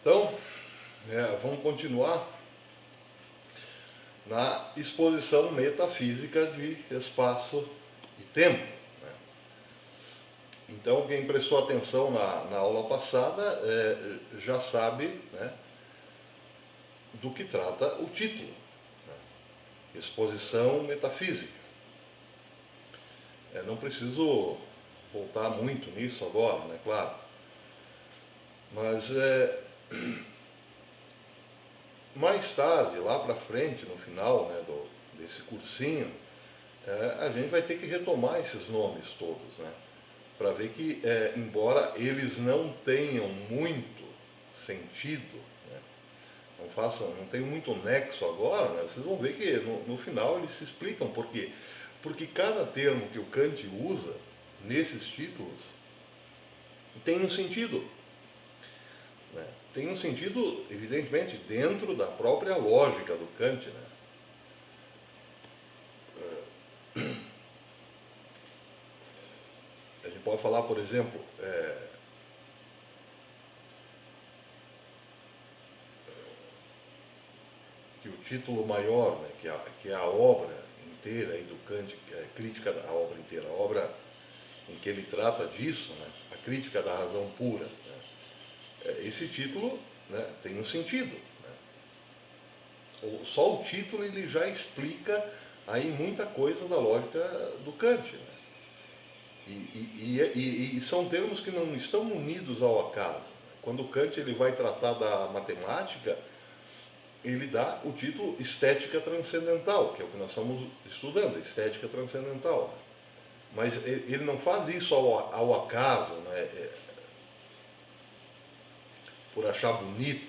Então, vamos continuar na exposição metafísica de espaço e tempo. Então, quem prestou atenção na aula passada já sabe, do que trata o título, exposição metafísica. Não preciso voltar muito nisso agora, claro. Mas mais tarde, lá para frente, no final desse cursinho, a gente vai ter que retomar esses nomes todos, para ver que, embora eles não tenham muito sentido, não tenham muito nexo agora, vocês vão ver que no final eles se explicam por quê. Porque cada termo que o Kant usa nesses títulos tem um sentido. Tem um sentido, evidentemente, dentro da própria lógica do Kant. A gente pode falar, por exemplo, que o título maior, que é a obra inteira aí do Kant, que é a crítica da obra inteira, a obra em que ele trata disso, a crítica da razão pura, esse título tem um sentido. Só o título ele já explica aí muita coisa da lógica do Kant. E são termos que não estão unidos ao acaso. Quando o Kant ele vai tratar da matemática, ele dá o título estética transcendental, que é o que nós estamos estudando, estética transcendental. Mas ele não faz isso ao acaso, por achar bonito.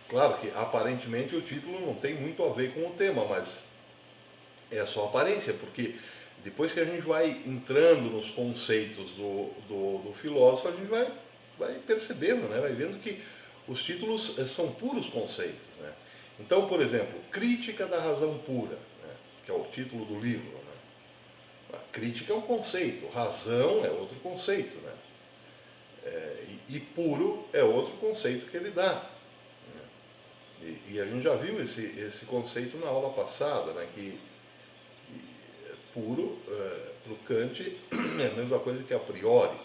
Claro que aparentemente o título não tem muito a ver com o tema, mas é só aparência, porque depois que a gente vai entrando nos conceitos do filósofo, a gente vai percebendo, vai vendo que os títulos são puros conceitos. Então, por exemplo, Crítica da Razão Pura, que é o título do livro. A crítica é um conceito, razão é outro conceito. E puro é outro conceito que ele dá. E a gente já viu esse conceito na aula passada, que puro, para o Kant, é a mesma coisa que a priori.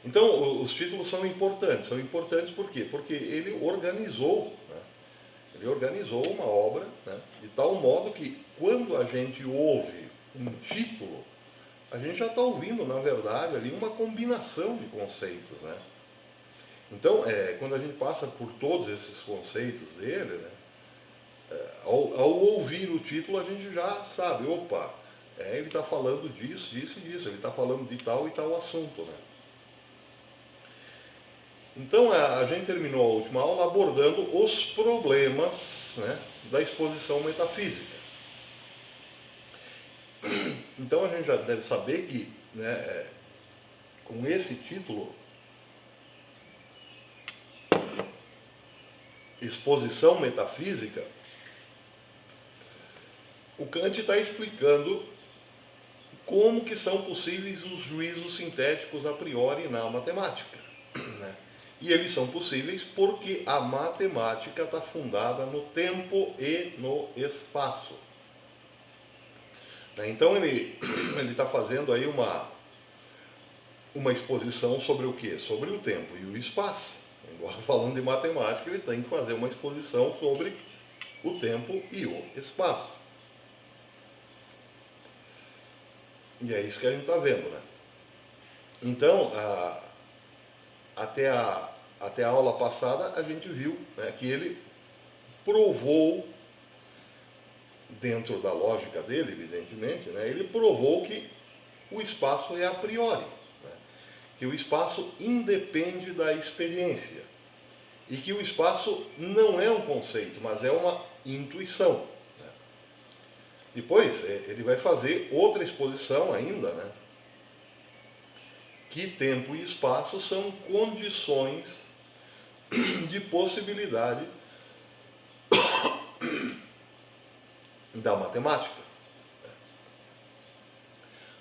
Então, os títulos são importantes. São importantes por quê? Porque ele organizou uma obra, de tal modo que, quando a gente ouve um título, a gente já está ouvindo, na verdade, ali uma combinação de conceitos. Então, quando a gente passa por todos esses conceitos dele, ao ouvir o título, a gente já sabe, opa, ele está falando disso, disso e disso, ele está falando de tal e tal assunto. Então, a gente terminou a última aula abordando os problemas da exposição metafísica. Então, a gente já deve saber que, com esse título, exposição metafísica, o Kant está explicando como que são possíveis os juízos sintéticos a priori na matemática. E eles são possíveis porque a matemática está fundada no tempo e no espaço. Então ele está fazendo aí uma exposição sobre o quê? Sobre o tempo e o espaço. Agora, falando de matemática, ele tem que fazer uma exposição sobre o tempo e o espaço. E é isso que a gente está vendo. Então, até a aula passada, a gente viu que ele provou, dentro da lógica dele, evidentemente, ele provou que o espaço é a priori, que o espaço independe da experiência, e que o espaço não é um conceito, mas é uma intuição. Depois, ele vai fazer outra exposição ainda, que tempo e espaço são condições de possibilidade da matemática.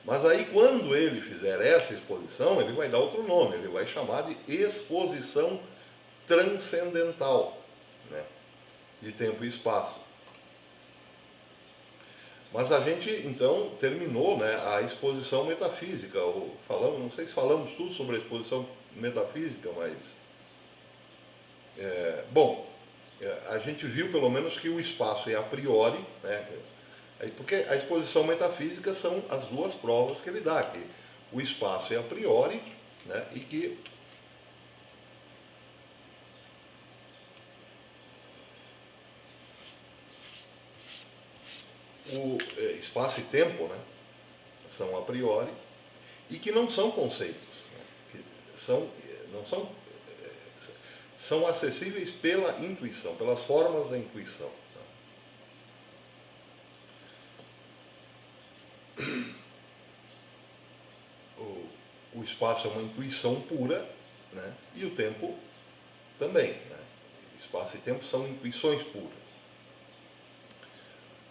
Mas aí, quando ele fizer essa exposição, ele vai dar outro nome, ele vai chamar de exposição transcendental, né, de tempo e espaço. Mas a gente, então, terminou, né, a exposição metafísica. Falamos, não sei se falamos tudo sobre a exposição metafísica, mas... bom, a gente viu pelo menos que o espaço é a priori, né, porque a exposição metafísica são as duas provas que ele dá, que o espaço é a priori, né, e que o espaço e tempo, né, são a priori, e que não são conceitos, né, que são acessíveis pela intuição, pelas formas da intuição. O espaço é uma intuição pura, né, e o tempo também. Né? Espaço e tempo são intuições puras.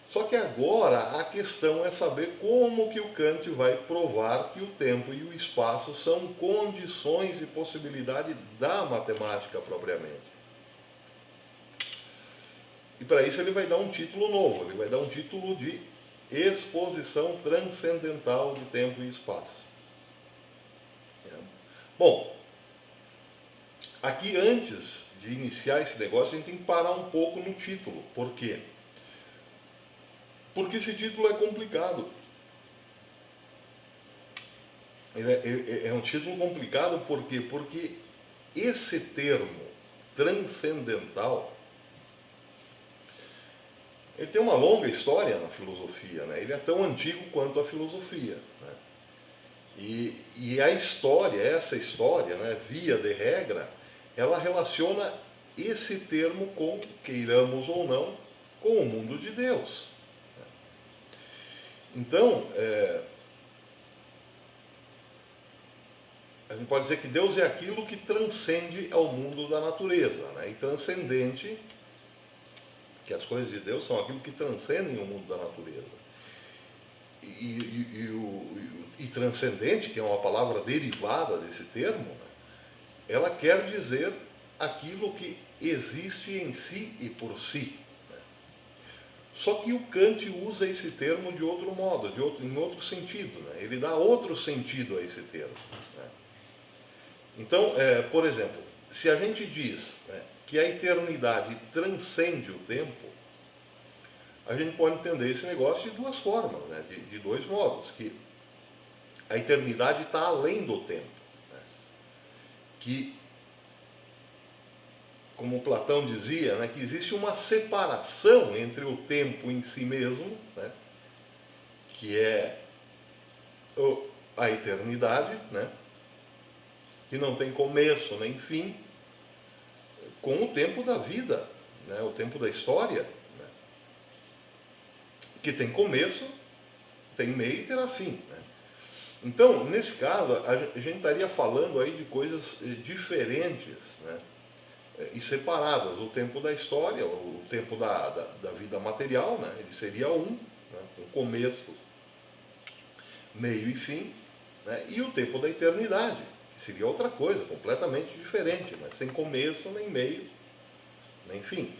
Só que agora a questão é saber como que o Kant vai provar que o tempo e o espaço são condições e possibilidade da matemática propriamente. E para isso ele vai dar um título novo, ele vai dar um título de exposição transcendental de tempo e espaço. Bom, aqui antes de iniciar esse negócio a gente tem que parar um pouco no título. Por quê? Porque esse título é complicado. Ele é um título complicado por quê? Porque esse termo transcendental, ele tem uma longa história na filosofia, né? Ele é tão antigo quanto a filosofia, né? E a história, essa história, né, via de regra, ela relaciona esse termo com, queiramos ou não, com o mundo de Deus. Então, a gente pode dizer que Deus é aquilo que transcende ao mundo da natureza, né? E transcendente, que as coisas de Deus são aquilo que transcendem o mundo da natureza. E transcendente, que é uma palavra derivada desse termo, né, ela quer dizer aquilo que existe em si e por si. Né? Só que o Kant usa esse termo de outro modo, em outro sentido. Né? Ele dá outro sentido a esse termo. Né? Então, por exemplo, se a gente diz, né, que a eternidade transcende o tempo, a gente pode entender esse negócio de duas formas, né? de dois modos, que a eternidade está além do tempo. Né? Que, como Platão dizia, né, que existe uma separação entre o tempo em si mesmo, né, que é a eternidade, né, que não tem começo nem fim, com o tempo da vida, né, o tempo da história, que tem começo, tem meio e terá fim. Né? Então, nesse caso, a gente estaria falando aí de coisas diferentes, né? E separadas. O tempo da história, o tempo da vida material, né? Ele seria um, né? Com começo, meio e fim, né? E o tempo da eternidade, que seria outra coisa, completamente diferente, mas sem começo, nem meio, nem fim.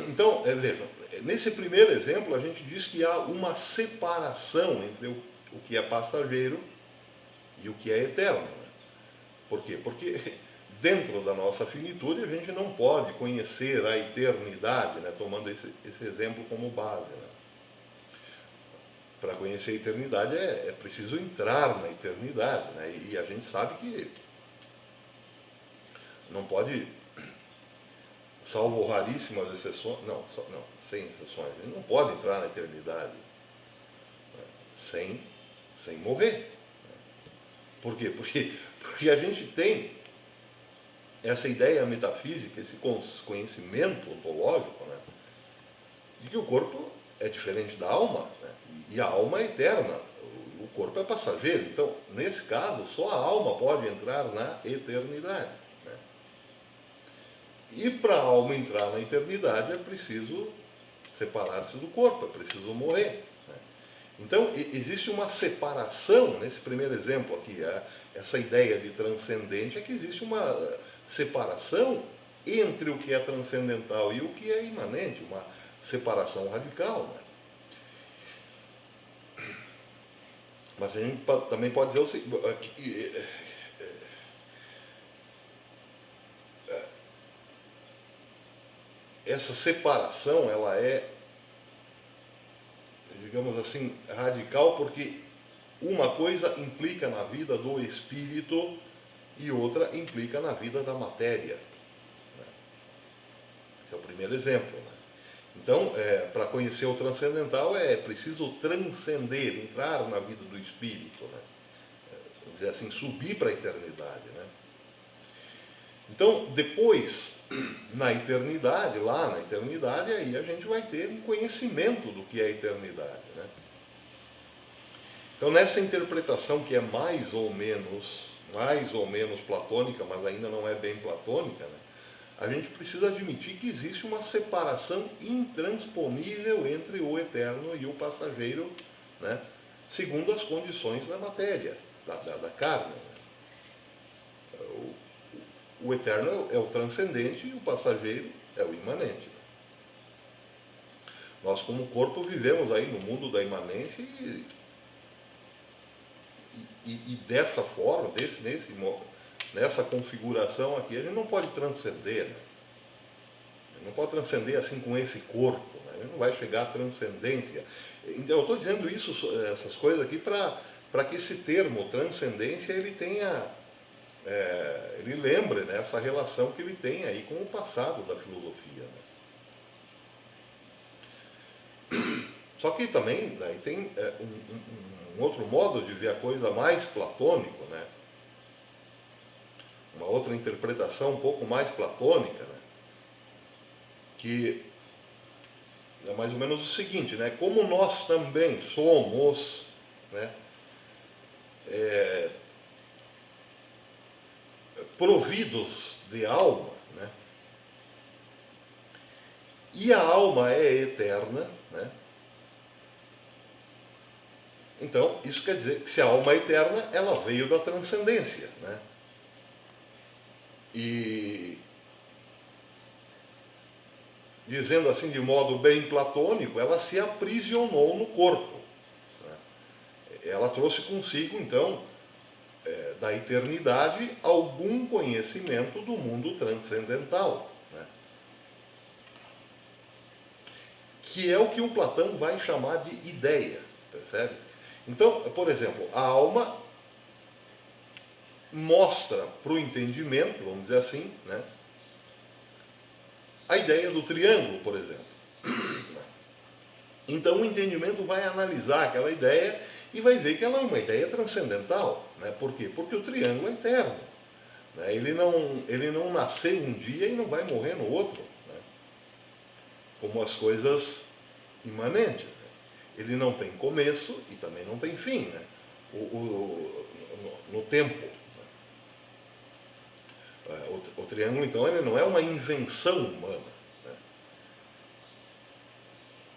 Então, vejam, nesse primeiro exemplo, a gente diz que há uma separação entre o que é passageiro e o que é eterno. Né? Por quê? Porque dentro da nossa finitude a gente não pode conhecer a eternidade, né? Tomando esse exemplo como base. Né? Para conhecer a eternidade é preciso entrar na eternidade. Né? E a gente sabe que não pode... salvo raríssimas exceções, sem exceções, ele não pode entrar na eternidade, né, sem morrer. Né. Por quê? Porque a gente tem essa ideia metafísica, esse conhecimento ontológico, né, de que o corpo é diferente da alma, né, e a alma é eterna, o corpo é passageiro. Então, nesse caso, só a alma pode entrar na eternidade. E para a alma entrar na eternidade é preciso separar-se do corpo, é preciso morrer. Né? Então, existe uma separação, nesse primeiro exemplo aqui, essa ideia de transcendente é que existe uma separação entre o que é transcendental e o que é imanente, uma separação radical, né? Mas a gente também pode dizer o seguinte, essa separação, ela é, digamos assim, radical, porque uma coisa implica na vida do espírito e outra implica na vida da matéria. Esse é o primeiro exemplo, né? Então, para conhecer o transcendental é preciso transcender, entrar na vida do espírito, né? Vamos dizer assim, subir para a eternidade, né? Então, depois, na eternidade, lá na eternidade, aí a gente vai ter um conhecimento do que é a eternidade, né? Então, nessa interpretação que é mais ou menos platônica, mas ainda não é bem platônica, né? A gente precisa admitir que existe uma separação intransponível entre o eterno e o passageiro, né? Segundo as condições da matéria, da carne, né? O eterno é o transcendente e o passageiro é o imanente. Nós, como corpo, vivemos aí no mundo da imanência e dessa forma, nessa configuração aqui, a gente não pode transcender, né? Não pode transcender assim com esse corpo, né? A gente não vai chegar à transcendência. Então, eu estou dizendo essas coisas aqui para que esse termo transcendência ele tenha, ele lembre, né, essa relação que ele tem aí com o passado da filosofia, né? Só que também daí tem um outro modo de ver a coisa mais platônico, né? Uma outra interpretação um pouco mais platônica, né? Que é mais ou menos o seguinte, né? Como nós também somos, né, providos de alma, né? E a alma é eterna, né? Então, isso quer dizer que se a alma é eterna, ela veio da transcendência, né? E, dizendo assim de modo bem platônico, ela se aprisionou no corpo, né? Ela trouxe consigo, então, da eternidade, algum conhecimento do mundo transcendental, né? Que é o que o Platão vai chamar de ideia, percebe? Então, por exemplo, a alma mostra para o entendimento, vamos dizer assim, né, a ideia do triângulo, por exemplo. Então o entendimento vai analisar aquela ideia e vai ver que ela é uma ideia transcendental, né? Por quê? Porque o triângulo é eterno, né? Ele não nasceu um dia e não vai morrer no outro, né? Como as coisas imanentes, né? Ele não tem começo e também não tem fim, né? No tempo. O triângulo, então, ele não é uma invenção humana, né?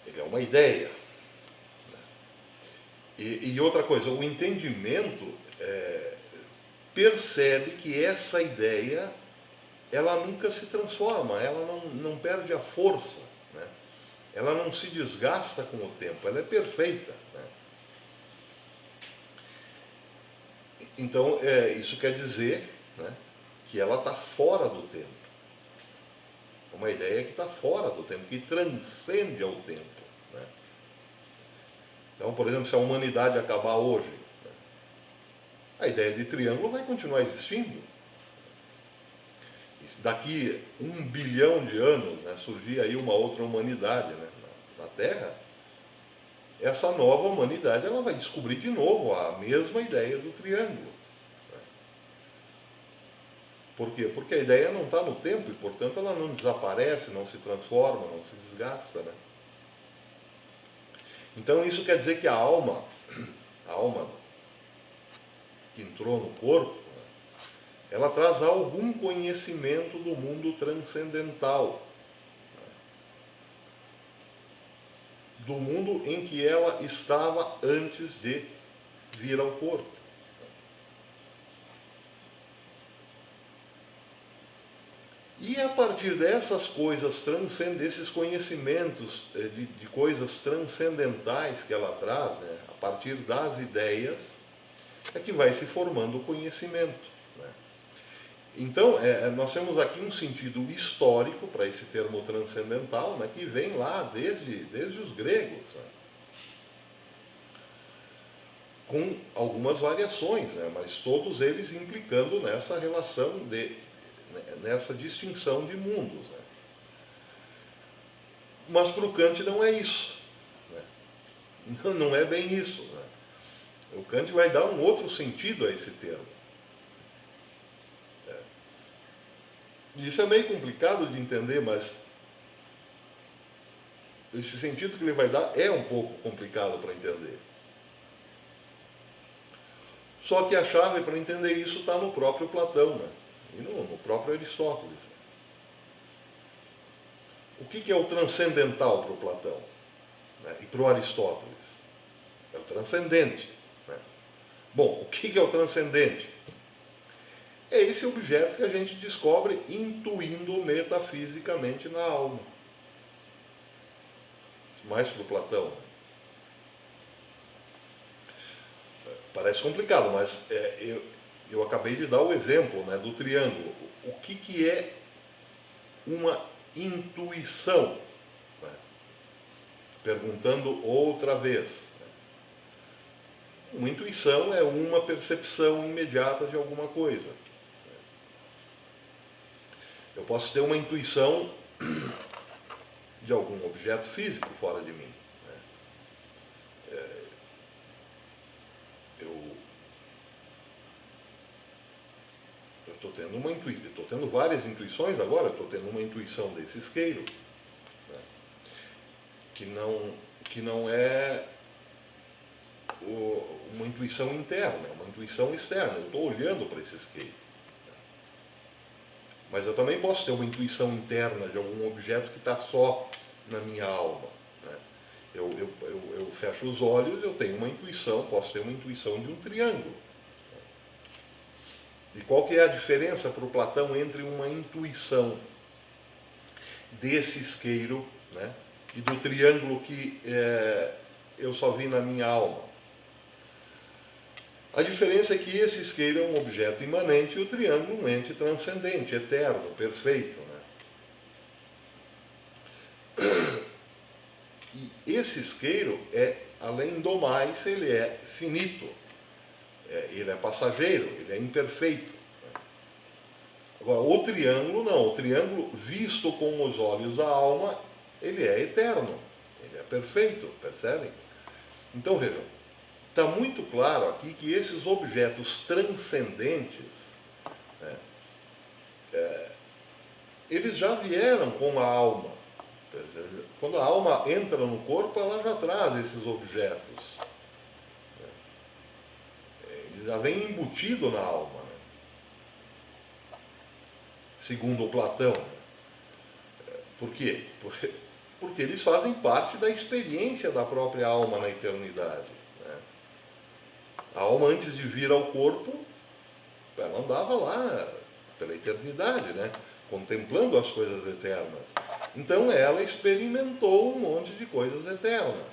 Ele é uma ideia, né? E outra coisa, o entendimento percebe que essa ideia, ela nunca se transforma, ela não perde a força, né? Ela não se desgasta com o tempo, ela é perfeita, né? Então, isso quer dizer, né, que ela está fora do tempo. Uma ideia que está fora do tempo, que transcende ao tempo, né? Então, por exemplo, se a humanidade acabar hoje, né, a ideia de triângulo vai continuar existindo. E daqui 1 bilhão de anos, né, surgir aí uma outra humanidade, né, na Terra, essa nova humanidade ela vai descobrir de novo a mesma ideia do triângulo. Por quê? Porque a ideia não está no tempo e, portanto, ela não desaparece, não se transforma, não se desgasta, né? Então, isso quer dizer que a alma que entrou no corpo, né, ela traz algum conhecimento do mundo transcendental, né? do mundo em que ela estava antes de vir ao corpo. E a partir dessas coisas desses conhecimentos de coisas transcendentais que ela traz, né, a partir das ideias, é que vai se formando o conhecimento. Né? Então, nós temos aqui um sentido histórico para esse termo transcendental, né, que vem lá desde os gregos, né? Com algumas variações, né, mas todos eles implicando nessa relação nessa distinção de mundos. Né? Mas para o Kant não é isso. Né? Não é bem isso. Né? O Kant vai dar um outro sentido a esse termo. Isso é meio complicado de entender, mas esse sentido que ele vai dar é um pouco complicado para entender. Só que a chave para entender isso está no próprio Platão, né? E no próprio Aristóteles. O que é o transcendental para o Platão, né? E para o Aristóteles? É o transcendente. Né? Bom, o que é o transcendente? É esse objeto que a gente descobre intuindo metafisicamente na alma. Mais para o Platão. Parece complicado, mas eu acabei de dar o exemplo, né, do triângulo. O que é uma intuição? Né? Perguntando outra vez. Né? Uma intuição é uma percepção imediata de alguma coisa. Eu posso ter uma intuição de algum objeto físico fora de mim. Né? Eu estou tendo uma intuição, estou tendo várias intuições agora, estou tendo uma intuição desse isqueiro, né? que não é uma intuição interna, é uma intuição externa. Eu estou olhando para esse isqueiro. Mas eu também posso ter uma intuição interna de algum objeto que está só na minha alma. Né? Eu fecho os olhos, eu tenho uma intuição, posso ter uma intuição de um triângulo. E qual que é a diferença para o Platão entre uma intuição desse isqueiro, né, e do triângulo que eu só vi na minha alma? A diferença é que esse isqueiro é um objeto imanente e o triângulo um ente transcendente, eterno, perfeito. Né? E esse isqueiro além do mais, ele é finito, ele é passageiro, ele é imperfeito. Agora, o triângulo não, o triângulo visto com os olhos da alma, ele é eterno, ele é perfeito, percebem? Então vejam, está muito claro aqui que esses objetos transcendentes, né, eles já vieram com a alma. Quando a alma entra no corpo, ela já traz esses objetos. Ele já vem embutido na alma. Né? Segundo Platão. Por quê? Porque eles fazem parte da experiência da própria alma na eternidade. Né? A alma, antes de vir ao corpo, ela andava lá pela eternidade, né? Contemplando as coisas eternas. Então ela experimentou um monte de coisas eternas.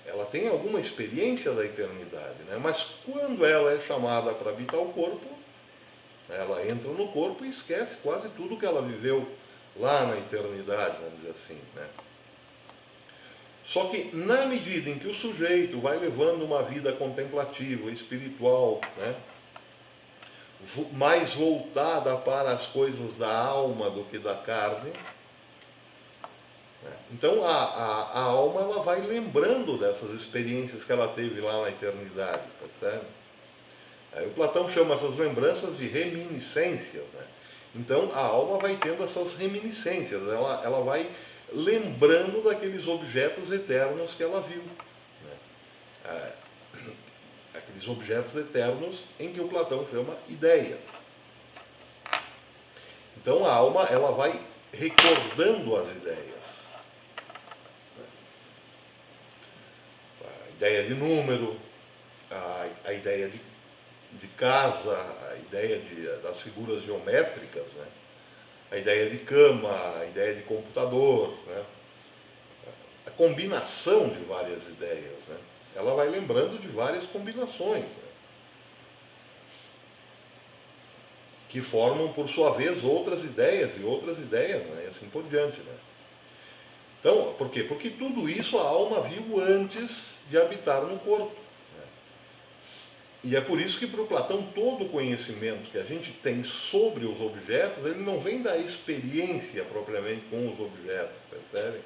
Ela tem alguma experiência da eternidade, né? Mas quando ela é chamada para habitar o corpo, ela entra no corpo e esquece quase tudo que ela viveu lá na eternidade, vamos dizer assim, né? Só que na medida em que o sujeito vai levando uma vida contemplativa, espiritual, né, mais voltada para as coisas da alma do que da carne, né, então a alma ela vai lembrando dessas experiências que ela teve lá na eternidade, percebe? Aí o Platão chama essas lembranças de reminiscências, né? Então a alma vai tendo essas reminiscências, ela vai lembrando daqueles objetos eternos que ela viu. Né? Aqueles objetos eternos em que o Platão chama ideias. Então a alma ela vai recordando as ideias. ideia de número, a ideia de casa, a ideia das figuras geométricas, né? A ideia de cama, a ideia de computador, né? A combinação de várias ideias, né? Ela vai lembrando de várias combinações, né? Que formam, por sua vez, outras ideias e outras ideias, né? E assim por diante, né? Então, por quê? Porque tudo isso a alma viu antes de habitar no corpo. Né? E é por isso que para o Platão todo o conhecimento que a gente tem sobre os objetos, ele não vem da experiência propriamente com os objetos, percebem?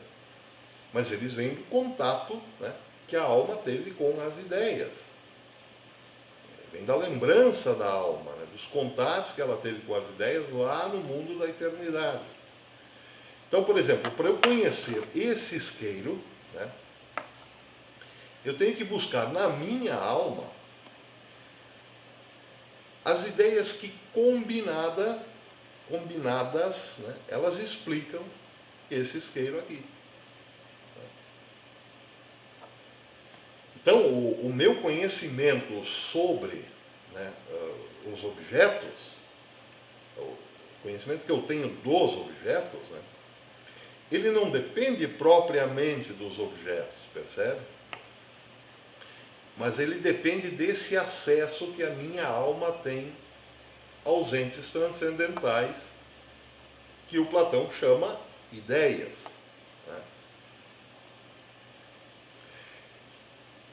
Mas eles vêm do contato, né, que a alma teve com as ideias. Vem da lembrança da alma, né, dos contatos que ela teve com as ideias lá no mundo da eternidade. Então, por exemplo, para eu conhecer esse isqueiro, né, eu tenho que buscar na minha alma as ideias que combinadas, né, elas explicam esse isqueiro aqui. Então, o meu conhecimento sobre, né, os objetos, o conhecimento que eu tenho dos objetos, né, ele não depende propriamente dos objetos, percebe? Mas ele depende desse acesso que a minha alma tem aos entes transcendentais, que o Platão chama ideias. Né?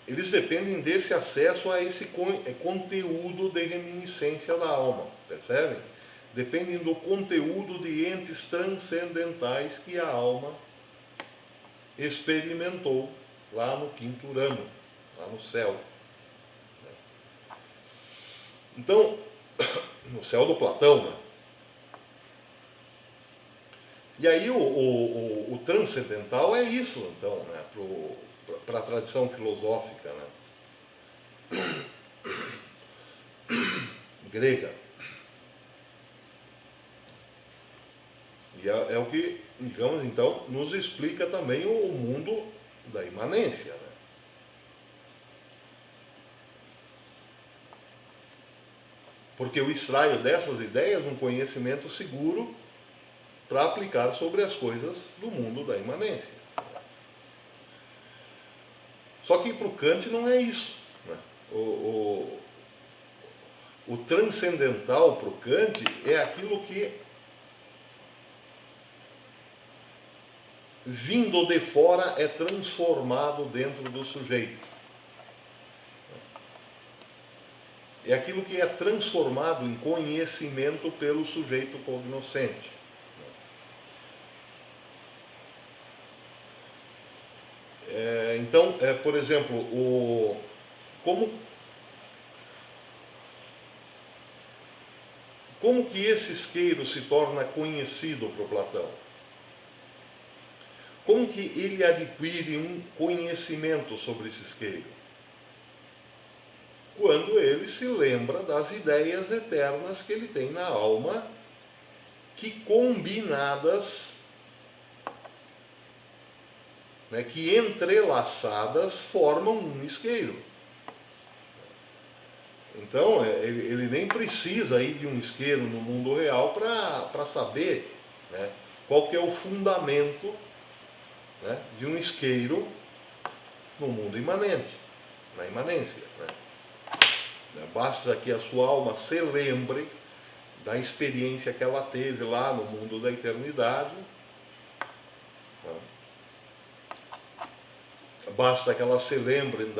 Eles dependem desse acesso a esse conteúdo de reminiscência da alma, percebem? Dependem do conteúdo de entes transcendentais que a alma experimentou lá no quinto Urano, lá no céu. Então, no céu do Platão, né? E aí o transcendental é isso, então, né? Para a tradição filosófica, né? Grega. E é o que, digamos, então, nos explica também o mundo da imanência. Né? Porque eu extraio dessas ideias um conhecimento seguro para aplicar sobre as coisas do mundo da imanência. Só que para o Kant não é isso. Né? O transcendental para o Kant é aquilo que, vindo de fora, é transformado dentro do sujeito. É aquilo que é transformado em conhecimento pelo sujeito cognoscente. Então, por exemplo, como que esse isqueiro se torna conhecido para o Platão? Como que ele adquire um conhecimento sobre esse isqueiro? Quando ele se lembra das ideias eternas que ele tem na alma, que combinadas, né, que entrelaçadas formam um isqueiro. Então, ele nem precisa ir de um isqueiro no mundo real para saber, né, qual que é o fundamento, né, de um isqueiro no mundo imanente, na imanência. Né? Basta que a sua alma se lembre da experiência que ela teve lá no mundo da eternidade. Né? Basta que ela se lembre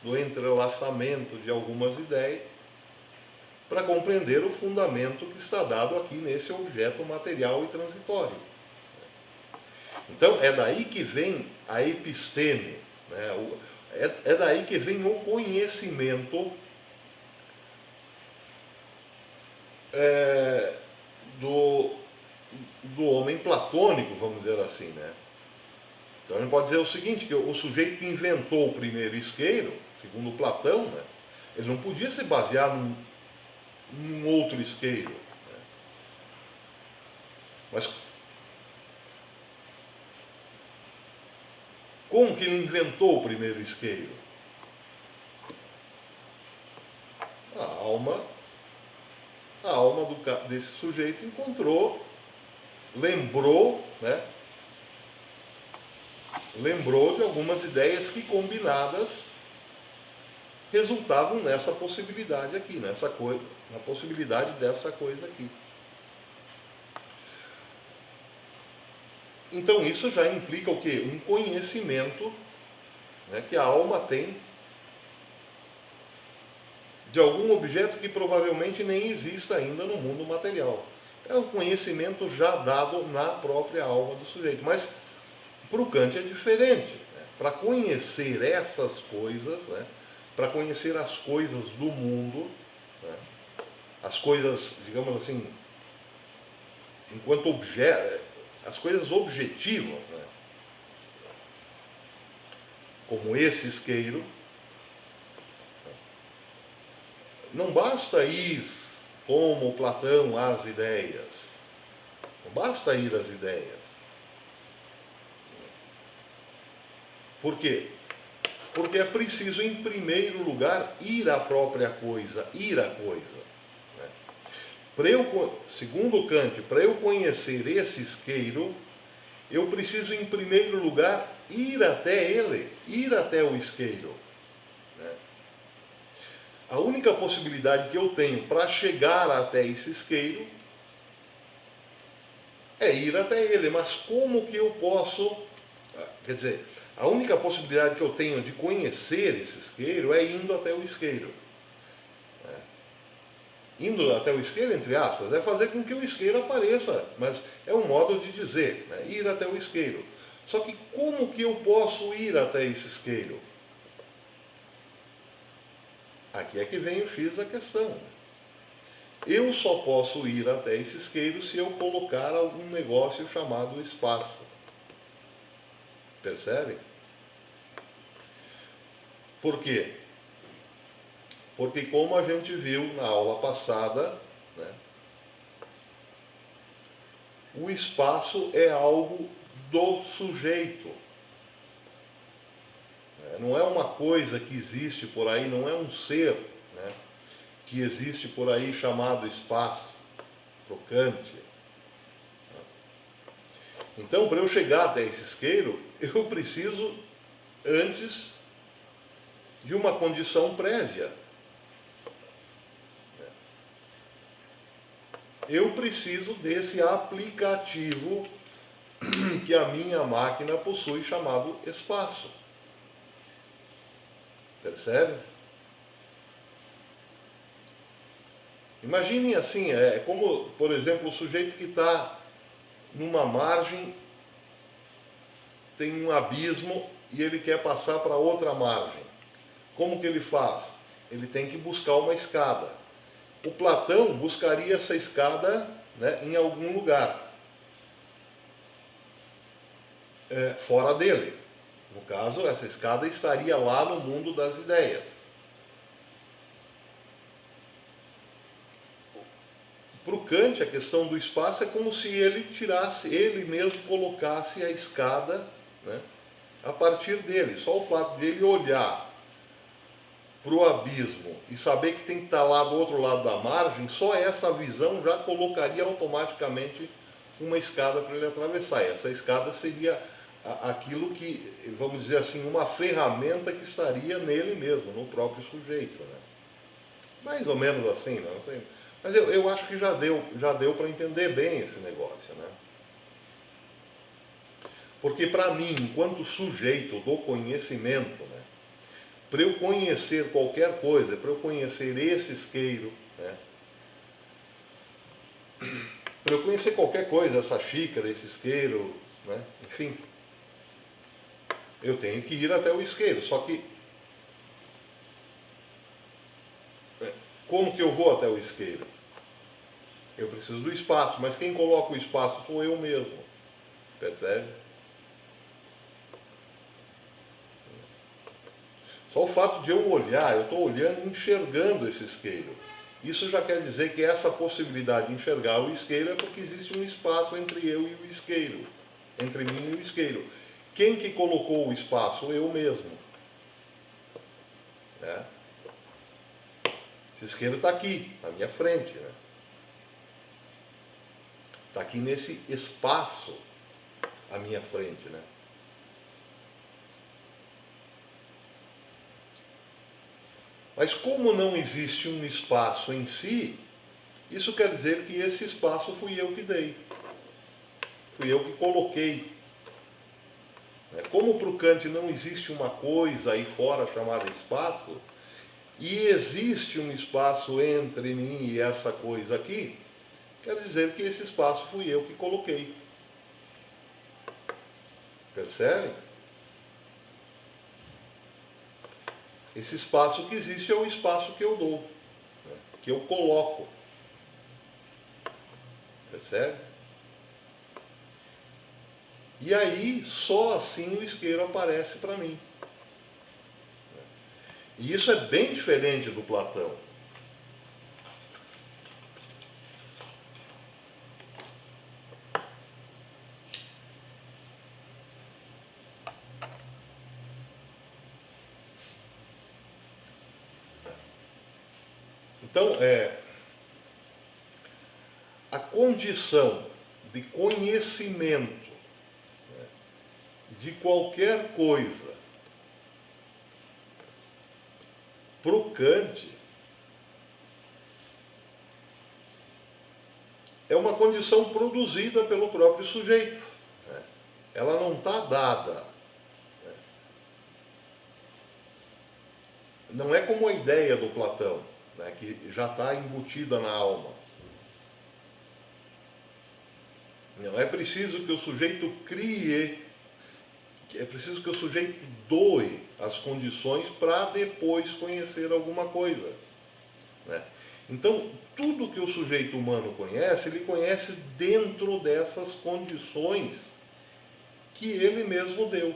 do entrelaçamento de algumas ideias para compreender o fundamento que está dado aqui nesse objeto material e transitório. Então, é daí que vem a episteme, né? É daí que vem o conhecimento do homem platônico, vamos dizer assim, né? Então a gente pode dizer o seguinte, que o sujeito que inventou o primeiro isqueiro, segundo Platão, né, ele não podia se basear num outro isqueiro. Né? Mas como que ele inventou o primeiro isqueiro? desse sujeito encontrou, lembrou, né? Lembrou de algumas ideias que, combinadas, resultavam nessa possibilidade aqui, nessa coisa, na possibilidade dessa coisa aqui. Então isso já implica o quê? Um conhecimento, né, que a alma tem de algum objeto que provavelmente nem exista ainda no mundo material. É um conhecimento já dado na própria alma do sujeito. Mas para o Kant é diferente. Né? Para conhecer essas coisas, né, para conhecer as coisas do mundo, né, as coisas, digamos assim, enquanto objeto, as coisas objetivas, né, como esse isqueiro, não basta ir como Platão às ideias. Não basta ir às ideias. Por quê? Porque é preciso, em primeiro lugar, ir à própria coisa, ir à coisa. Segundo Kant, para eu conhecer esse isqueiro, eu preciso, em primeiro lugar, ir até ele, ir até o isqueiro. A única possibilidade que eu tenho para chegar até esse isqueiro é ir até ele. Mas como que eu posso... Quer dizer, a única possibilidade que eu tenho de conhecer esse isqueiro é indo até o isqueiro. Indo até o isqueiro, entre aspas, é fazer com que o isqueiro apareça. Mas é um modo de dizer, né? Ir até o isqueiro. Só que como que eu posso ir até esse isqueiro? Aqui é que vem o X da questão. Eu só posso ir até esse isqueiro se eu colocar algum negócio chamado espaço. Percebe? Por quê? Porque, como a gente viu na aula passada, né, o espaço é algo do sujeito. Não é uma coisa que existe por aí, não é um ser, né, que existe por aí chamado espaço, trocante. Então, para eu chegar até esse isqueiro, eu preciso, antes, de uma condição prévia. Eu preciso desse aplicativo que a minha máquina possui, chamado espaço. Percebe? Imaginem assim, é como, por exemplo, o sujeito que está numa margem, tem um abismo e ele quer passar para outra margem. Como que ele faz? Ele tem que buscar uma escada. O Platão buscaria essa escada, né, em algum lugar, fora dele. No caso, essa escada estaria lá no mundo das ideias. Para o Kant, a questão do espaço é como se ele tirasse, ele mesmo colocasse a escada, né, a partir dele. Só o fato de ele olhar para o abismo e saber que tem que estar lá do outro lado da margem, só essa visão já colocaria automaticamente uma escada para ele atravessar. E essa escada seria aquilo que, vamos dizer assim, uma ferramenta que estaria nele mesmo, no próprio sujeito. Né? Mais ou menos assim, não sei. Mas eu acho que já deu para entender bem esse negócio. Né? Porque para mim, enquanto sujeito do conhecimento, né, para eu conhecer qualquer coisa, para eu conhecer esse isqueiro, né, para eu conhecer qualquer coisa, essa xícara, esse isqueiro, né, enfim, eu tenho que ir até o isqueiro. Só que, como que eu vou até o isqueiro? Eu preciso do espaço, mas quem coloca o espaço sou eu mesmo. Percebe? Só o fato de eu olhar, eu estou olhando e enxergando esse isqueiro. Isso já quer dizer que essa possibilidade de enxergar o isqueiro é porque existe um espaço entre eu e o isqueiro. Entre mim e o isqueiro. Quem que colocou o espaço? Eu mesmo. Esse isqueiro está aqui, na minha frente, né? Está aqui nesse espaço à minha frente, né? Mas como não existe um espaço em si, isso quer dizer que esse espaço fui eu que dei. Fui eu que coloquei. Como para o Kant não existe uma coisa aí fora chamada espaço, e existe um espaço entre mim e essa coisa aqui, quer dizer que esse espaço fui eu que coloquei. Percebe? Esse espaço que existe é o espaço que eu dou, né? Que eu coloco. Percebe? E aí, só assim o isqueiro aparece para mim. E isso é bem diferente do Platão. Então, a condição de conhecimento, né, de qualquer coisa para o Kant é uma condição produzida pelo próprio sujeito, né? Ela não está dada, né? Não é como a ideia do Platão, né, que já está embutida na alma. Não é preciso que o sujeito crie, é preciso que o sujeito doe as condições para depois conhecer alguma coisa, né? Então, tudo que o sujeito humano conhece, ele conhece dentro dessas condições que ele mesmo deu.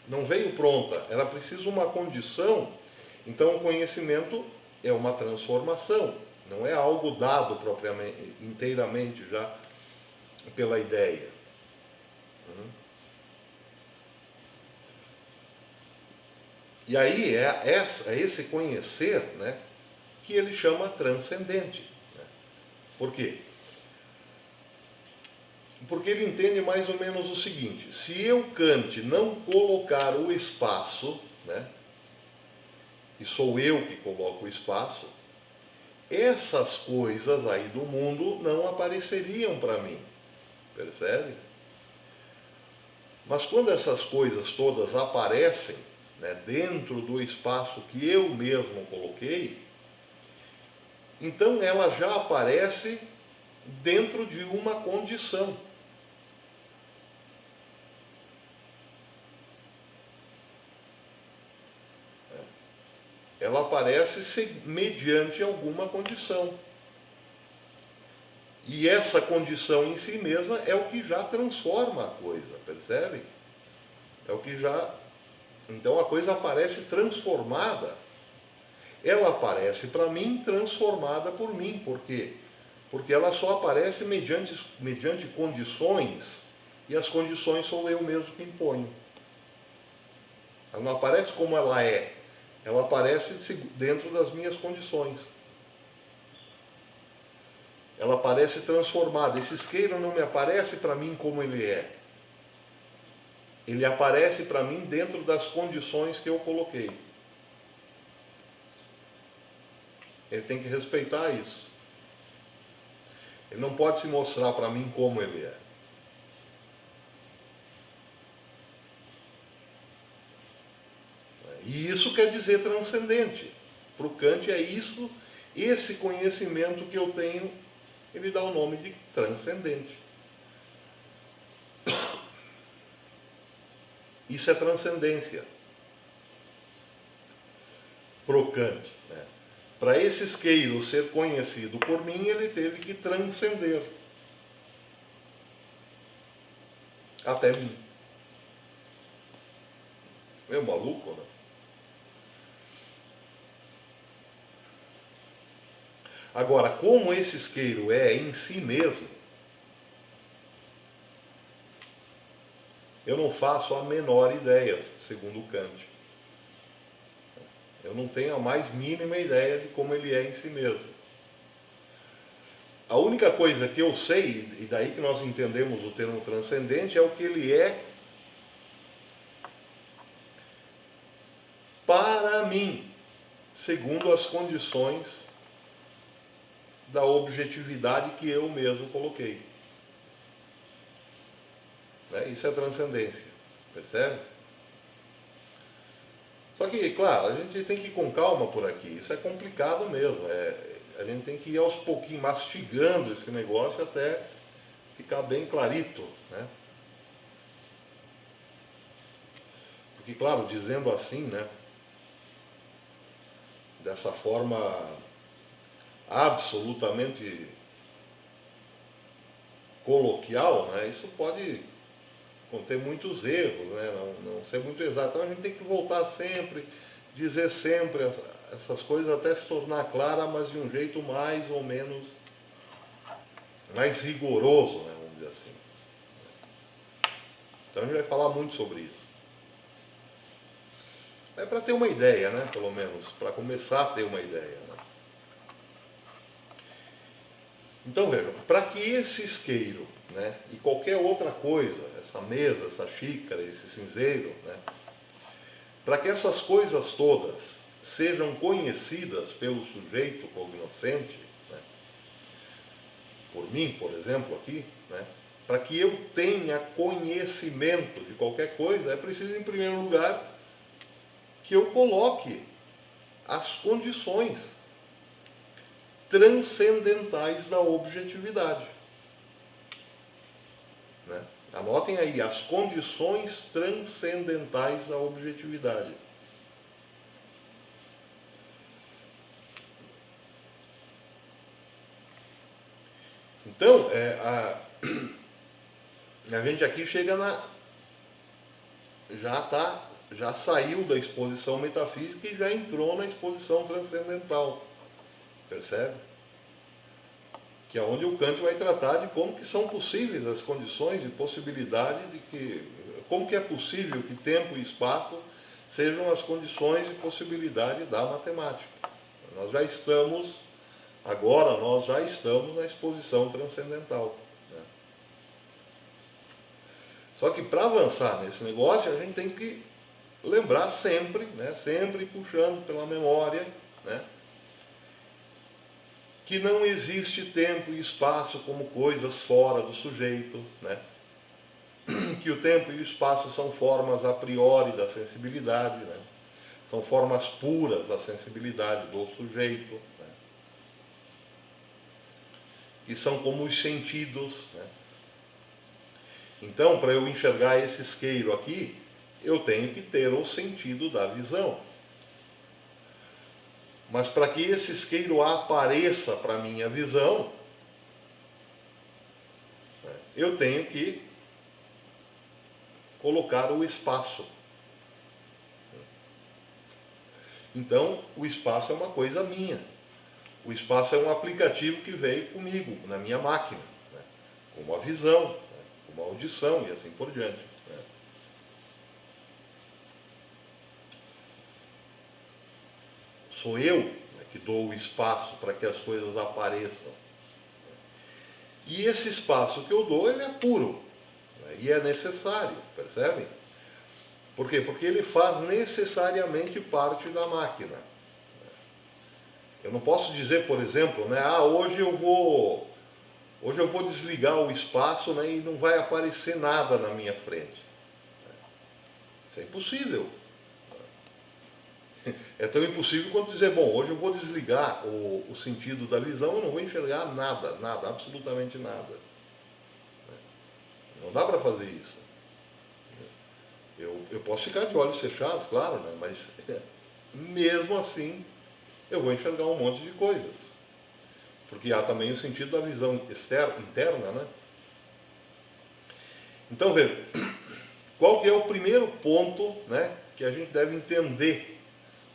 Não veio pronta, era preciso uma condição. Então, o conhecimento é uma transformação, não é algo dado propriamente, inteiramente já pela ideia. E aí é esse conhecer, né, que ele chama transcendente. Né? Por quê? Porque ele entende mais ou menos o seguinte: se eu, Kant, não colocar o espaço, né, e sou eu que coloco o espaço, essas coisas aí do mundo não apareceriam para mim. Percebe? Mas quando essas coisas todas aparecem, né, dentro do espaço que eu mesmo coloquei, então ela já aparece dentro de uma condição. Ela aparece mediante alguma condição. E essa condição em si mesma é o que já transforma a coisa, percebe? É o que já... Então a coisa aparece transformada. Ela aparece para mim transformada por mim. Por quê? Porque ela só aparece mediante condições, e as condições sou eu mesmo que imponho. Ela não aparece como ela é, ela aparece dentro das minhas condições. Ela aparece transformada. Esse isqueiro não me aparece para mim como ele é. Ele aparece para mim dentro das condições que eu coloquei. Ele tem que respeitar isso. Ele não pode se mostrar para mim como ele é. E isso quer dizer transcendente. Para o Kant é isso, esse conhecimento que eu tenho, ele dá o nome de transcendente. Isso é transcendência. Para o Kant, né? Para esse isqueiro ser conhecido por mim, ele teve que transcender até mim. Meu maluco, né? Agora, como esse isqueiro é em si mesmo, eu não faço a menor ideia, segundo Kant. Eu não tenho a mais mínima ideia de como ele é em si mesmo. A única coisa que eu sei, e daí que nós entendemos o termo transcendente, é o que ele é para mim, segundo as condições da objetividade que eu mesmo coloquei. Isso é transcendência, percebe? Só que, claro, a gente tem que ir com calma por aqui, isso é complicado mesmo, a gente tem que ir aos pouquinhos, mastigando esse negócio até ficar bem clarito, né? Porque, claro, dizendo assim, né, dessa forma absolutamente coloquial, né, isso pode conter muitos erros, né, não ser muito exato. Então a gente tem que voltar sempre, dizer sempre essas coisas até se tornar clara, mas de um jeito mais ou menos mais rigoroso, né, vamos dizer assim. Então a gente vai falar muito sobre isso. É para ter uma ideia, né, pelo menos, para começar a ter uma ideia. Né? Então vejam, para que esse isqueiro, né, e qualquer outra coisa, essa mesa, essa xícara, esse cinzeiro, né, para que essas coisas todas sejam conhecidas pelo sujeito cognoscente, né, por mim, por exemplo, aqui, né, para que eu tenha conhecimento de qualquer coisa, é preciso, em primeiro lugar, que eu coloque as condições transcendentais da objetividade. Né? Anotem aí, as condições transcendentais da objetividade. Então, a gente aqui chega já saiu da exposição metafísica e já entrou na exposição transcendental. Percebe? Que é onde o Kant vai tratar de como que são possíveis as condições e possibilidade de que... Como que é possível que tempo e espaço sejam as condições e possibilidade da matemática. Nós já estamos na exposição transcendental. Né? Só que para avançar nesse negócio, a gente tem que lembrar sempre, né, sempre puxando pela memória, né, que não existe tempo e espaço como coisas fora do sujeito, né, que o tempo e o espaço são formas a priori da sensibilidade, né, são formas puras da sensibilidade do sujeito, né, que são como os sentidos. Né. Então, para eu enxergar esse isqueiro aqui, eu tenho que ter o sentido da visão. Mas para que esse isqueiro apareça para a minha visão, eu tenho que colocar o espaço. Então, o espaço é uma coisa minha. O espaço é um aplicativo que veio comigo, na minha máquina, né? Como a visão, né? Como a audição e assim por diante. Né? Sou eu, né, que dou o espaço para que as coisas apareçam. E esse espaço que eu dou, ele é puro, né, e é necessário, percebem? Por quê? Porque ele faz necessariamente parte da máquina. Eu não posso dizer, por exemplo, né, hoje eu vou desligar o espaço, né, e não vai aparecer nada na minha frente. Isso é impossível. É tão impossível quanto dizer, bom, hoje eu vou desligar o sentido da visão, eu não vou enxergar nada, nada, absolutamente nada. Não dá para fazer isso. Eu posso ficar de olhos fechados, claro, né, mas mesmo assim eu vou enxergar um monte de coisas. Porque há também o sentido da visão interna, né? Então, veja, qual que é o primeiro ponto, né, que a gente deve entender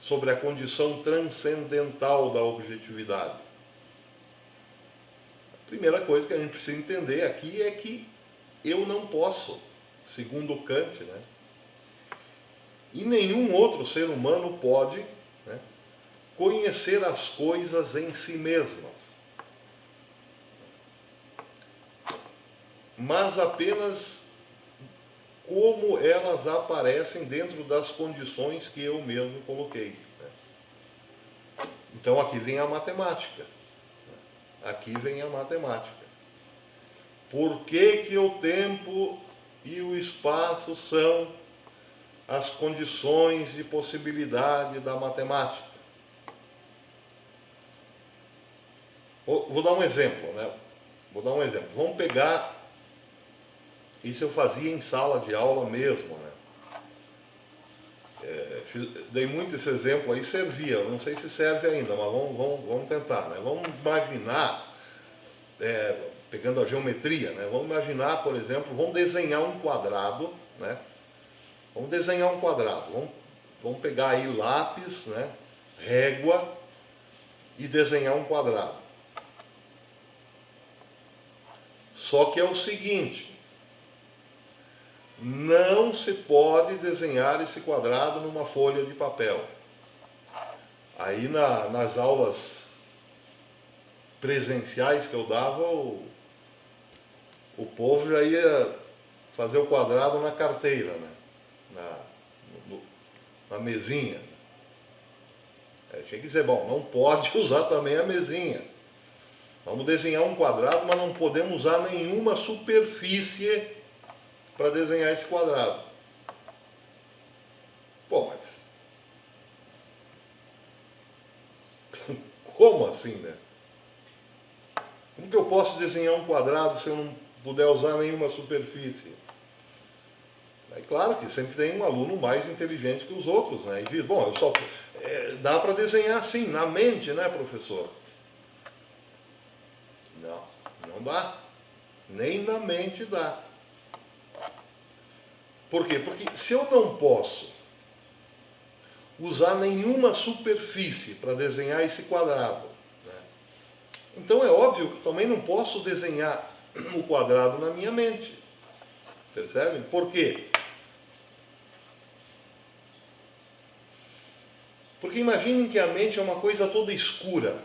sobre a condição transcendental da objetividade? A primeira coisa que a gente precisa entender aqui é que eu não posso, segundo Kant, né, e nenhum outro ser humano pode né? Conhecer as coisas em si mesmas, mas apenas como elas aparecem dentro das condições que eu mesmo coloquei, né? Então aqui vem a matemática. Aqui vem a matemática. Por que o tempo e o espaço são as condições de possibilidade da matemática? Vou dar um exemplo, né? Vou dar um exemplo. Vamos pegar, isso eu fazia em sala de aula mesmo, né? Dei muito esse exemplo aí, servia, não sei se serve ainda, mas vamos tentar, né? Vamos imaginar, pegando a geometria, né? Vamos imaginar, por exemplo, vamos desenhar um quadrado, né? Vamos desenhar um quadrado, vamos pegar aí lápis, né? Régua e desenhar um quadrado. Só que é o seguinte, não se pode desenhar esse quadrado numa folha de papel. Aí nas aulas presenciais que eu dava, o povo já ia fazer o quadrado na carteira, né? Na mesinha. Tinha que dizer, bom, não pode usar também a mesinha. Vamos desenhar um quadrado, mas não podemos usar nenhuma superfície para desenhar esse quadrado. Pô, mas como assim, né? Como que eu posso desenhar um quadrado se eu não puder usar nenhuma superfície? É claro que sempre tem um aluno mais inteligente que os outros, né? E diz, bom, dá para desenhar assim, na mente, né, professor? Não dá. Nem na mente dá. Por quê? Porque se eu não posso usar nenhuma superfície para desenhar esse quadrado, né? Então é óbvio que também não posso desenhar o quadrado na minha mente. Percebem? Por quê? Porque imaginem que a mente é uma coisa toda escura,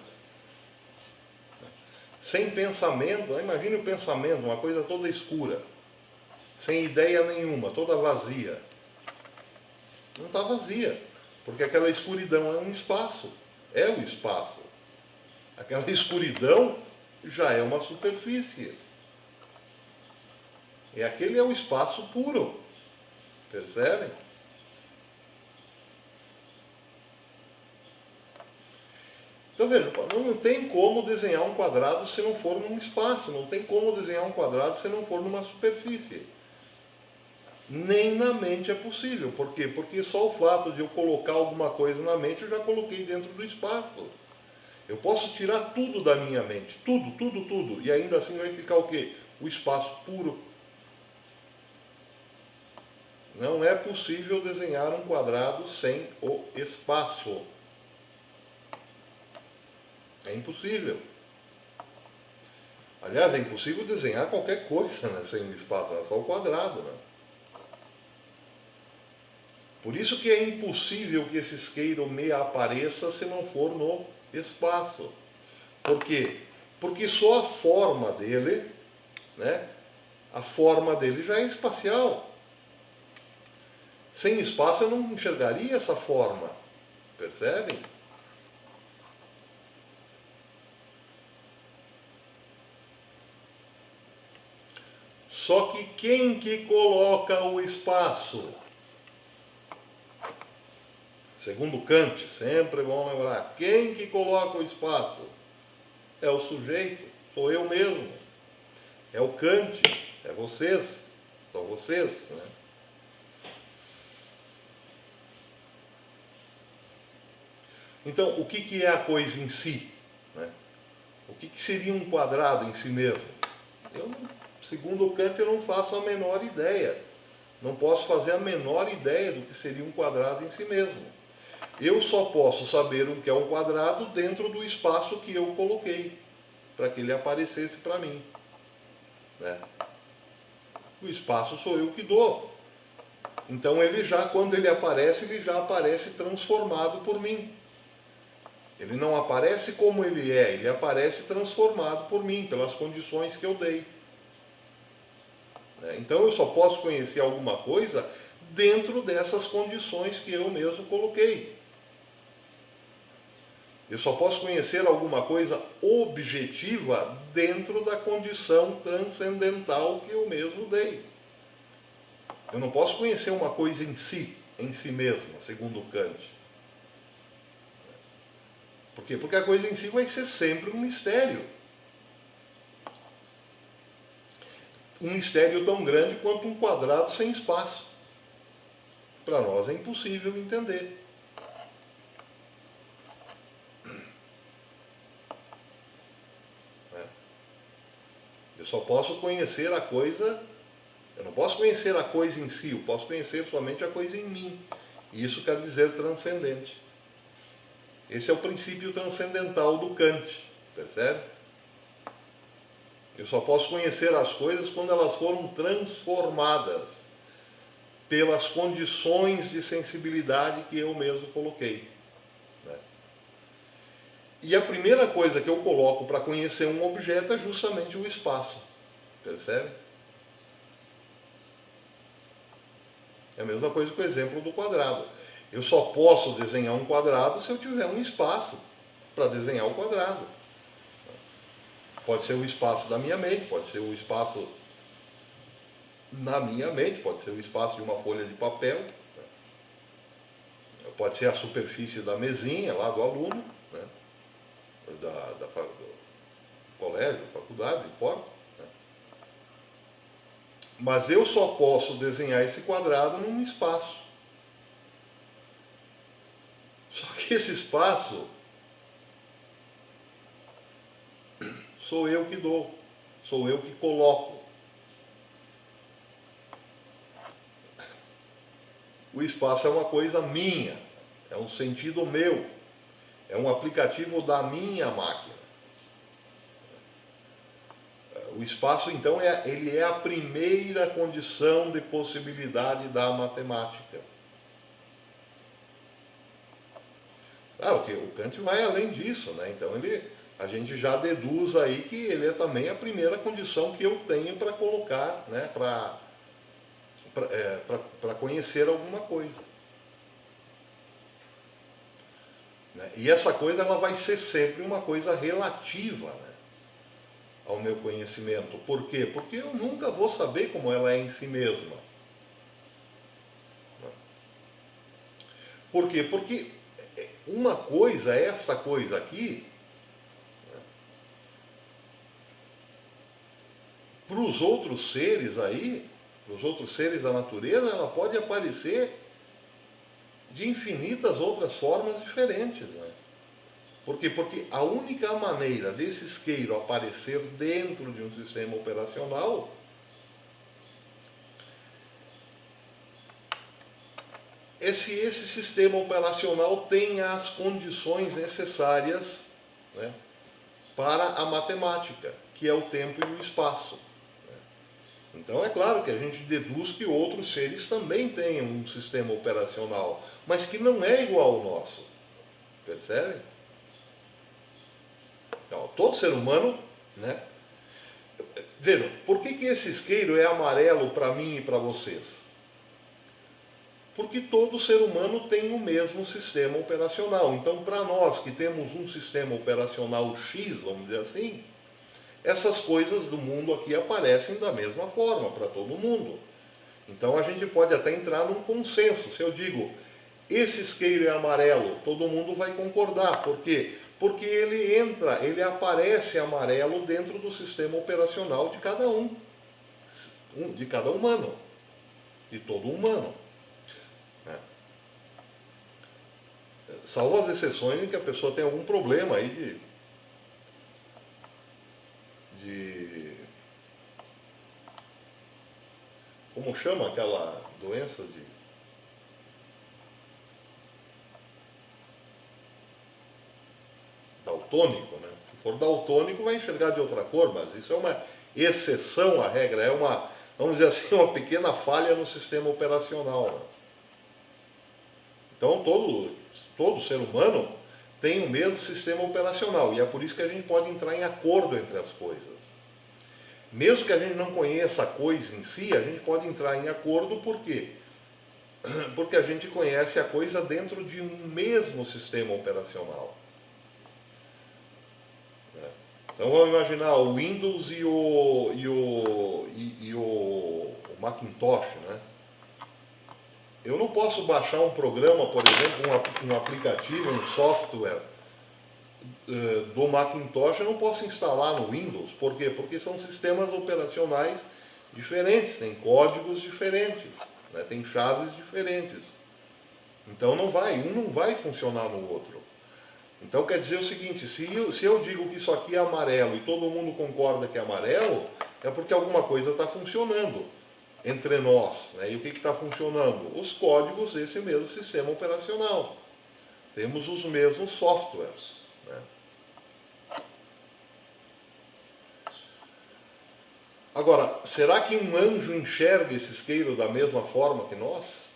sem pensamento. Imagine o pensamento, uma coisa toda escura, sem ideia nenhuma, toda vazia. Não está vazia, porque aquela escuridão é um espaço, é o espaço. Aquela escuridão já é uma superfície. E aquele é o espaço puro, percebem? Então veja, não tem como desenhar um quadrado se não for num espaço, não tem como desenhar um quadrado se não for numa superfície. Nem na mente é possível. Por quê? Porque só o fato de eu colocar alguma coisa na mente, eu já coloquei dentro do espaço. Eu posso tirar tudo da minha mente, tudo, tudo, tudo, e ainda assim vai ficar o quê? O espaço puro. Não é possível desenhar um quadrado sem o espaço. É impossível. Aliás, é impossível desenhar qualquer coisa, né, sem o espaço, é só o quadrado, né? Por isso que é impossível que esse isqueiro me apareça se não for no espaço. Por quê? Porque só a forma dele, né, a forma dele já é espacial. Sem espaço eu não enxergaria essa forma. Percebem? Só que quem que coloca o espaço? Segundo Kant, sempre bom lembrar, quem que coloca o espaço? É o sujeito, sou eu mesmo. É o Kant, é vocês, são vocês, né? Então, o que é a coisa em si, né? O que seria um quadrado em si mesmo? Segundo o Kant, eu não faço a menor ideia. Não posso fazer a menor ideia do que seria um quadrado em si mesmo. Eu só posso saber o que é um quadrado dentro do espaço que eu coloquei, para que ele aparecesse para mim, né? O espaço sou eu que dou. Então quando ele aparece, ele já aparece transformado por mim. Ele não aparece como ele aparece transformado por mim, pelas condições que eu dei. Então eu só posso conhecer alguma coisa dentro dessas condições que eu mesmo coloquei. Eu só posso conhecer alguma coisa objetiva dentro da condição transcendental que eu mesmo dei. Eu não posso conhecer uma coisa em si mesma, segundo Kant. Por quê? Porque a coisa em si vai ser sempre um mistério. Um mistério tão grande quanto um quadrado sem espaço. Para nós é impossível entender. Eu só posso conhecer a coisa, eu não posso conhecer a coisa em si, eu posso conhecer somente a coisa em mim. E isso quer dizer transcendente. Esse é o princípio transcendental do Kant, percebe? Eu só posso conhecer as coisas quando elas foram transformadas pelas condições de sensibilidade que eu mesmo coloquei. E a primeira coisa que eu coloco para conhecer um objeto é justamente o espaço. Percebe? É a mesma coisa que o exemplo do quadrado. Eu só posso desenhar um quadrado se eu tiver um espaço para desenhar o quadrado. Pode ser o espaço da minha mente, pode ser o espaço na minha mente, pode ser o espaço de uma folha de papel, pode ser a superfície da mesinha lá do aluno, né? Do colégio, faculdade, não importa. Né? Mas eu só posso desenhar esse quadrado num espaço. Só que esse espaço sou eu que dou, sou eu que coloco. O espaço é uma coisa minha, é um sentido meu, é um aplicativo da minha máquina. O espaço, então, ele é a primeira condição de possibilidade da matemática. Claro que o Kant vai além disso, né? Então a gente já deduz aí que ele é também a primeira condição que eu tenho para colocar, né? Para conhecer alguma coisa. Né? E essa coisa ela vai ser sempre uma coisa relativa, né? Ao meu conhecimento. Por quê? Porque eu nunca vou saber como ela é em si mesma. Por quê? Porque uma coisa, esta coisa aqui, para os outros seres aí, para os outros seres da natureza, ela pode aparecer de infinitas outras formas diferentes. Né? Por quê? Porque a única maneira desse isqueiro aparecer dentro de um sistema operacional é se esse sistema operacional tem as condições necessárias, né, para a matemática, que é o tempo e o espaço. Então é claro que a gente deduz que outros seres também têm um sistema operacional, mas que não é igual ao nosso. Percebe? Então, todo ser humano, né? Vejam, por que esse isqueiro é amarelo para mim e para vocês? Porque todo ser humano tem o mesmo sistema operacional. Então, para nós que temos um sistema operacional X, vamos dizer assim, essas coisas do mundo aqui aparecem da mesma forma para todo mundo. Então, a gente pode até entrar num consenso. Se eu digo, esse isqueiro é amarelo, todo mundo vai concordar. Por quê? Porque ele aparece amarelo dentro do sistema operacional de cada um, de cada humano, de todo humano. Salvo as exceções em que a pessoa tem algum problema aí como chama aquela doença de daltônico, né? Se for daltônico vai enxergar de outra cor, mas isso é uma exceção à regra, é uma, vamos dizer assim, uma pequena falha no sistema operacional. Né? Então todo ser humano têm o mesmo sistema operacional, e é por isso que a gente pode entrar em acordo entre as coisas. Mesmo que a gente não conheça a coisa em si, a gente pode entrar em acordo, por quê? Porque a gente conhece a coisa dentro de um mesmo sistema operacional. Então vamos imaginar o Windows e o Macintosh, né? Eu não posso baixar um programa, por exemplo, um aplicativo, um software do Macintosh, eu não posso instalar no Windows. Por quê? Porque são sistemas operacionais diferentes, têm códigos diferentes, né? Tem chaves diferentes. Então um não vai funcionar no outro. Então quer dizer o seguinte, se eu digo que isso aqui é amarelo e todo mundo concorda que é amarelo, é porque alguma coisa está funcionando entre nós, né? E o que está funcionando? Os códigos desse mesmo sistema operacional. Temos os mesmos softwares, né? Agora, será que um anjo enxerga esse isqueiro da mesma forma que nós?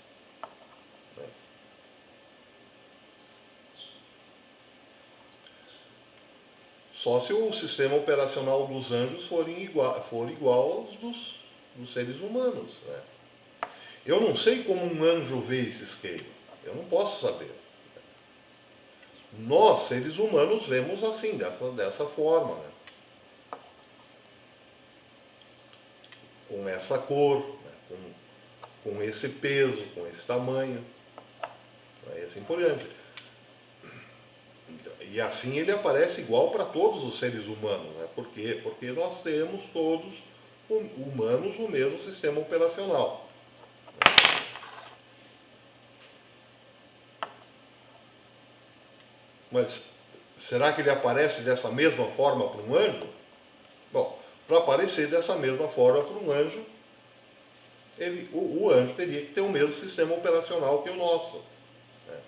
Só se o sistema operacional dos anjos for igual aos dos seres humanos, né? Eu não sei como um anjo vê esse isqueiro. Eu não posso saber. Nós, seres humanos, vemos assim, dessa forma, né? Com essa cor, né? Com esse peso, com esse tamanho, né? E assim por diante. E assim ele aparece igual para todos os seres humanos, né? Por quê? Porque nós temos todos, humanos, o mesmo sistema operacional. Mas será que ele aparece dessa mesma forma para um anjo? Bom, para aparecer dessa mesma forma para um anjo, o anjo teria que ter o mesmo sistema operacional que o nosso, né?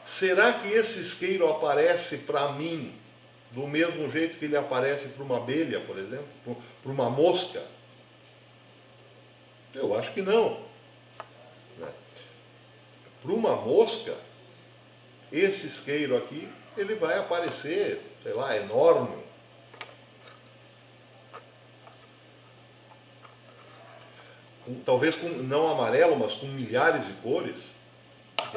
Será que esse isqueiro aparece para mim do mesmo jeito que ele aparece para uma abelha, por exemplo, para uma mosca? Eu acho que não, né? Para uma mosca, esse isqueiro aqui, ele vai aparecer, sei lá, enorme. Talvez não amarelo, mas com milhares de cores,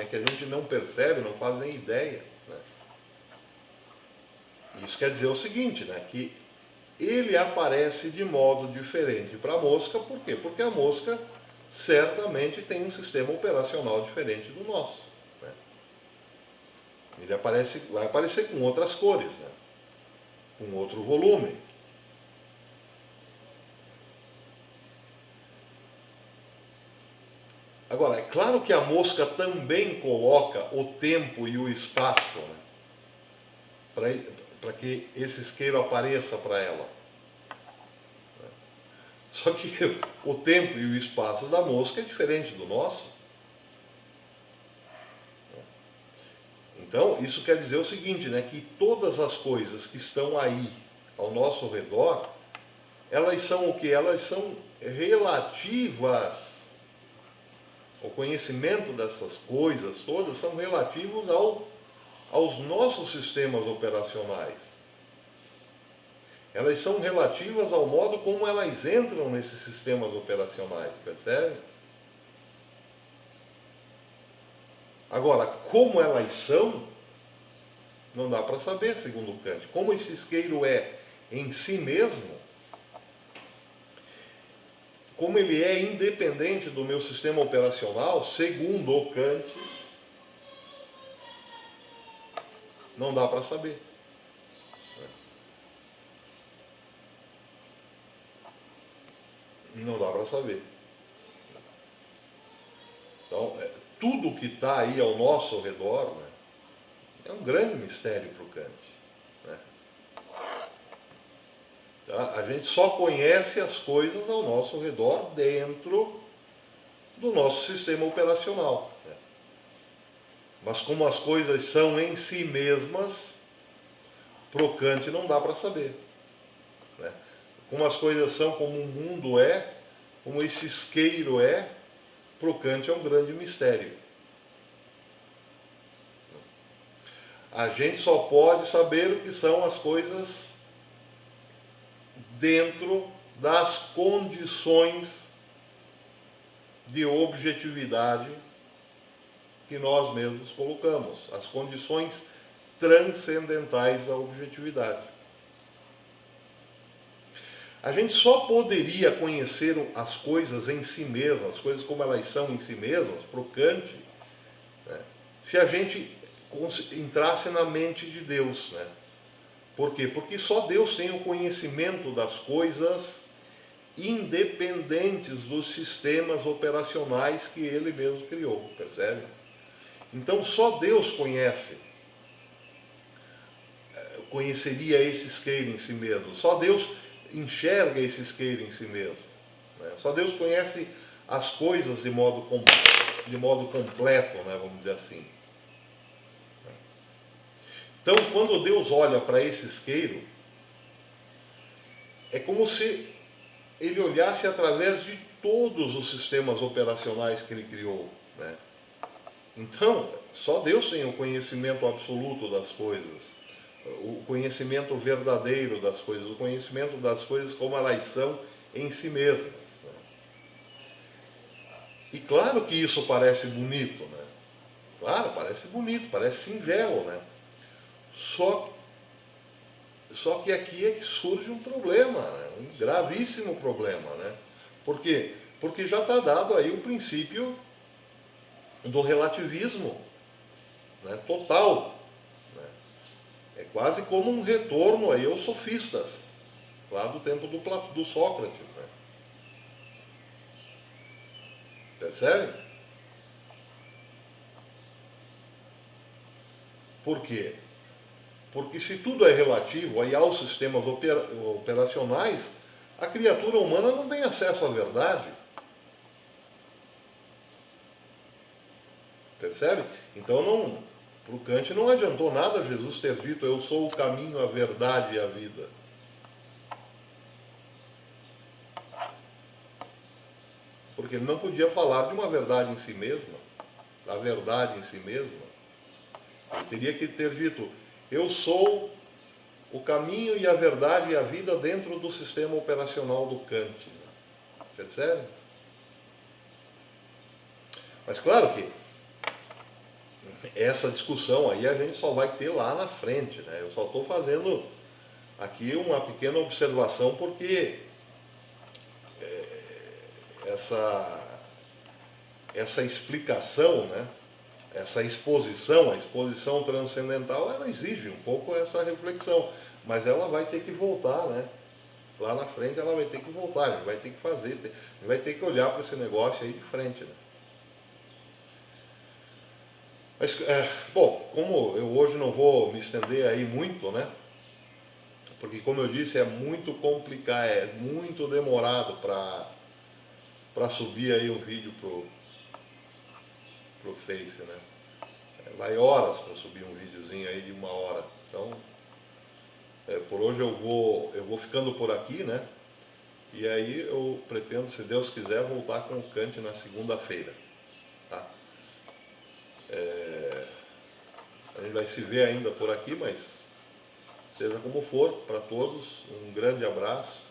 que a gente não percebe, não faz nem ideia, né? Isso quer dizer o seguinte, né, que ele aparece de modo diferente para a mosca, por quê? Porque a mosca certamente tem um sistema operacional diferente do nosso, né? Ele vai aparecer com outras cores, né? Com outro volume. Agora, é claro que a mosca também coloca o tempo e o espaço, né, para que esse isqueiro apareça para ela. Só que o tempo e o espaço da mosca é diferente do nosso. Então, isso quer dizer o seguinte, né, que todas as coisas que estão aí ao nosso redor, elas são o que? Elas são relativas. O conhecimento dessas coisas todas são relativos aos nossos sistemas operacionais. Elas são relativas ao modo como elas entram nesses sistemas operacionais, percebe? Agora, como elas são, não dá para saber, segundo Kant. Como esse isqueiro é em si mesmo, como ele é independente do meu sistema operacional, segundo o Kant, não dá para saber. Não dá para saber. Então, tudo que está aí ao nosso redor, né, é um grande mistério para o Kant, né? Tá? A gente só conhece as coisas ao nosso redor dentro do nosso sistema operacional, né? Mas como as coisas são em si mesmas, para o Kant não dá para saber, né? Como as coisas são, como o mundo é, como esse isqueiro para o Kant é um grande mistério. A gente só pode saber o que são as coisas dentro das condições de objetividade que nós mesmos colocamos, as condições transcendentais da objetividade. A gente só poderia conhecer as coisas em si mesmas, as coisas como elas são em si mesmas, para o Kant, né, se a gente entrasse na mente de Deus, né? Por quê? Porque só Deus tem o conhecimento das coisas independentes dos sistemas operacionais que Ele mesmo criou, percebe? Então só Deus conheceria esse isqueiro em si mesmo. Só Deus enxerga esse isqueiro em si mesmo, né? Só Deus conhece as coisas de modo completo, né, vamos dizer assim. Então, quando Deus olha para esse isqueiro, é como se Ele olhasse através de todos os sistemas operacionais que Ele criou, né? Então, só Deus tem o conhecimento absoluto das coisas, o conhecimento verdadeiro das coisas, o conhecimento das coisas como elas são em si mesmas, né? E claro que isso parece bonito, né? Claro, parece bonito, parece singelo, né? Só que aqui é que surge um problema, né? Um gravíssimo problema, né? Por quê? Porque já está dado aí o princípio do relativismo, né, total, né? É quase como um retorno aí aos sofistas, lá do tempo do Sócrates, né? Percebe? Por quê? Porque se tudo é relativo aí aos sistemas operacionais, a criatura humana não tem acesso à verdade. Percebe? Então, para o Kant não adiantou nada Jesus ter dito: eu sou o caminho, a verdade e a vida. Porque ele não podia falar de uma verdade em si mesma, da verdade em si mesma. Ele teria que ter dito: eu sou o caminho e a verdade e a vida dentro do sistema operacional do Kant. Percebe? Mas claro que essa discussão aí a gente só vai ter lá na frente, né? Eu só estou fazendo aqui uma pequena observação porque essa explicação, né? Essa exposição, a exposição transcendental, ela exige um pouco essa reflexão, mas ela vai ter que voltar, né? Lá na frente ela vai ter que voltar, a gente vai ter que fazer, a gente vai ter que olhar para esse negócio aí de frente, né? Mas, bom, como eu hoje não vou me estender aí muito, né? Porque, como eu disse, é muito complicado, é muito demorado para subir aí um vídeo pro Face, né? Vai horas para subir um videozinho aí de 1 hora. Então, por hoje eu vou ficando por aqui, né? E aí eu pretendo, se Deus quiser, voltar com o Kant na segunda-feira, tá? A gente vai se ver ainda por aqui, mas seja como for, para todos, um grande abraço,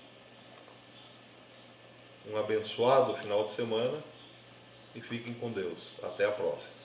um abençoado final de semana e fiquem com Deus. Até a próxima.